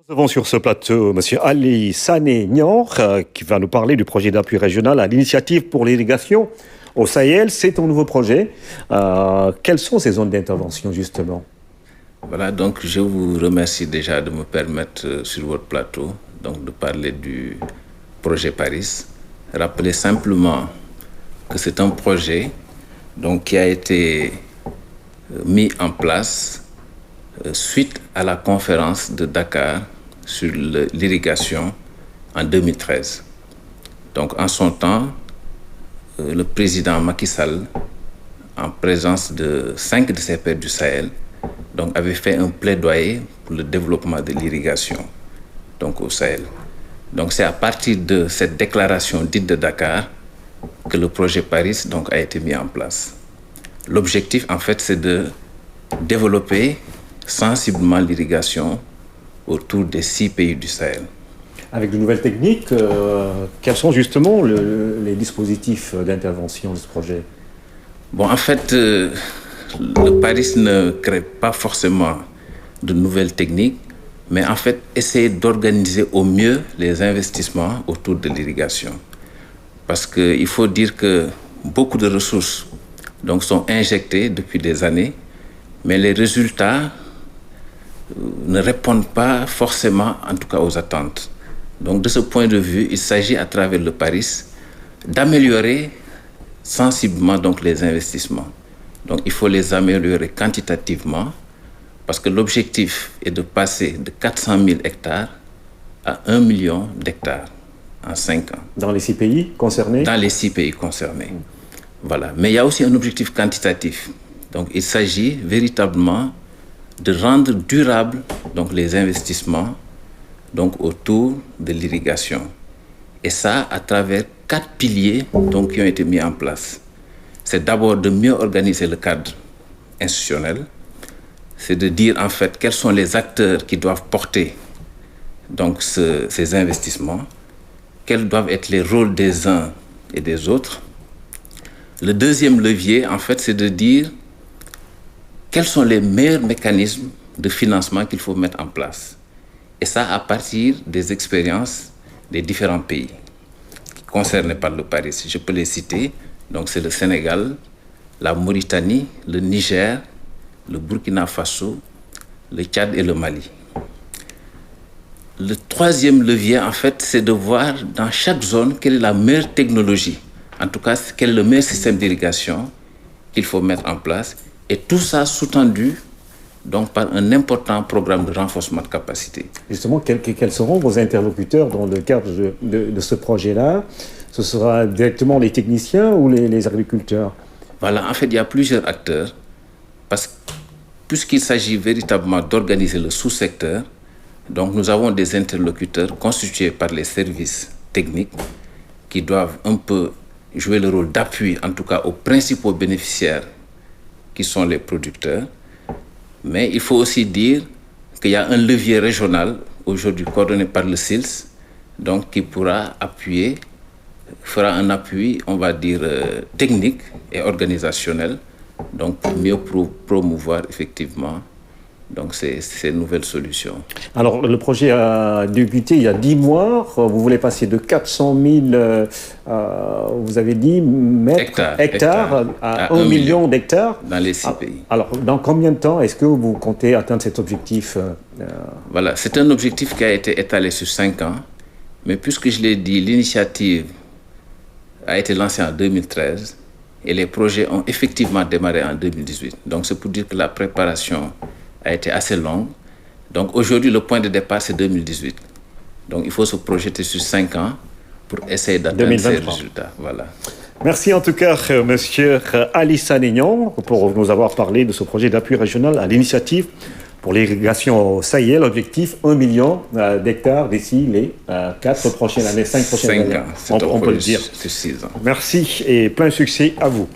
Nous avons sur ce plateau M. Ali Sané Nior qui va nous parler du projet d'appui régional à l'initiative pour l'irrigation au Sahel. C'est un nouveau projet. Quelles sont ces zones d'intervention justement? Voilà, donc je vous remercie déjà de me permettre sur votre plateau de parler du projet Paris. Rappeler simplement que c'est un projet qui a été mis en place suite à la conférence de Dakar sur l'irrigation en 2013. Donc en son temps, le président Macky Sall, en présence de 5 de ses pairs du Sahel, avait fait un plaidoyer pour le développement de l'irrigation au Sahel. Donc c'est à partir de cette déclaration dite de Dakar que le projet Paris a été mis en place. L'objectif en fait c'est de développer sensiblement l'irrigation autour des 6 pays du Sahel. Avec de nouvelles techniques, quels sont justement les dispositifs d'intervention de ce projet? Bon, en fait, le Paris ne crée pas forcément de nouvelles techniques, mais en fait, essayer d'organiser au mieux les investissements autour de l'irrigation. Parce qu'il faut dire que beaucoup de ressources sont injectées depuis des années, mais les résultats ne répondent pas forcément, en tout cas, aux attentes. Donc, de ce point de vue, il s'agit à travers le Paris d'améliorer sensiblement les investissements. Donc, il faut les améliorer quantitativement parce que l'objectif est de passer de 400 000 hectares à 1 million d'hectares en 5 ans. Dans les 6 pays concernés? Dans les 6 pays concernés. Voilà. Mais il y a aussi un objectif quantitatif. Donc, il s'agit véritablement de rendre durables les investissements autour de l'irrigation. Et ça, à travers 4 piliers qui ont été mis en place. C'est d'abord de mieux organiser le cadre institutionnel. C'est de dire en fait quels sont les acteurs qui doivent porter ces investissements, quels doivent être les rôles des uns et des autres. Le deuxième levier, en fait, c'est de dire quels sont les meilleurs mécanismes de financement qu'il faut mettre en place. Et ça, à partir des expériences des différents pays concernés par le Paris. Je peux les citer. Donc, c'est le Sénégal, la Mauritanie, le Niger, le Burkina Faso, le Tchad et le Mali. Le troisième levier, en fait, c'est de voir dans chaque zone quelle est la meilleure technologie. En tout cas, quel est le meilleur système d'irrigation qu'il faut mettre en place. Et tout ça sous-tendu par un important programme de renforcement de capacité. Justement, quels seront vos interlocuteurs dans le cadre de ce projet-là? Ce sera directement les techniciens ou les agriculteurs? Voilà, en fait, il y a plusieurs acteurs. Puisqu'il s'agit véritablement d'organiser le sous-secteur, nous avons des interlocuteurs constitués par les services techniques qui doivent un peu jouer le rôle d'appui, en tout cas aux principaux bénéficiaires qui sont les producteurs. Mais il faut aussi dire qu'il y a un levier régional, aujourd'hui coordonné par le SILS, qui pourra appuyer, fera un appui, on va dire, technique et organisationnel, pour mieux promouvoir effectivement ces nouvelles solutions. Alors, le projet a débuté il y a 10 mois. Vous voulez passer de 400 000, vous avez dit, hectares à 1 million d'hectares. Dans les 6 pays. Alors, dans combien de temps est-ce que vous comptez atteindre cet objectif? Voilà, c'est un objectif qui a été étalé sur 5 ans. Mais puisque je l'ai dit, l'initiative a été lancée en 2013 et les projets ont effectivement démarré en 2018. Donc, c'est pour dire que la préparation a été assez longue. Donc aujourd'hui, le point de départ, c'est 2018. Donc il faut se projeter sur 5 ans pour essayer d'atteindre ces résultats. Voilà. Merci en tout cas, Monsieur Ali Sané Nior, pour nous avoir parlé de ce projet d'appui régional à l'initiative pour l'irrigation au Sahel. Objectif 1 million d'hectares d'ici les 4 prochaines années, 5 prochaines années. On peut le dire. Sur 6 ans. Merci et plein succès à vous.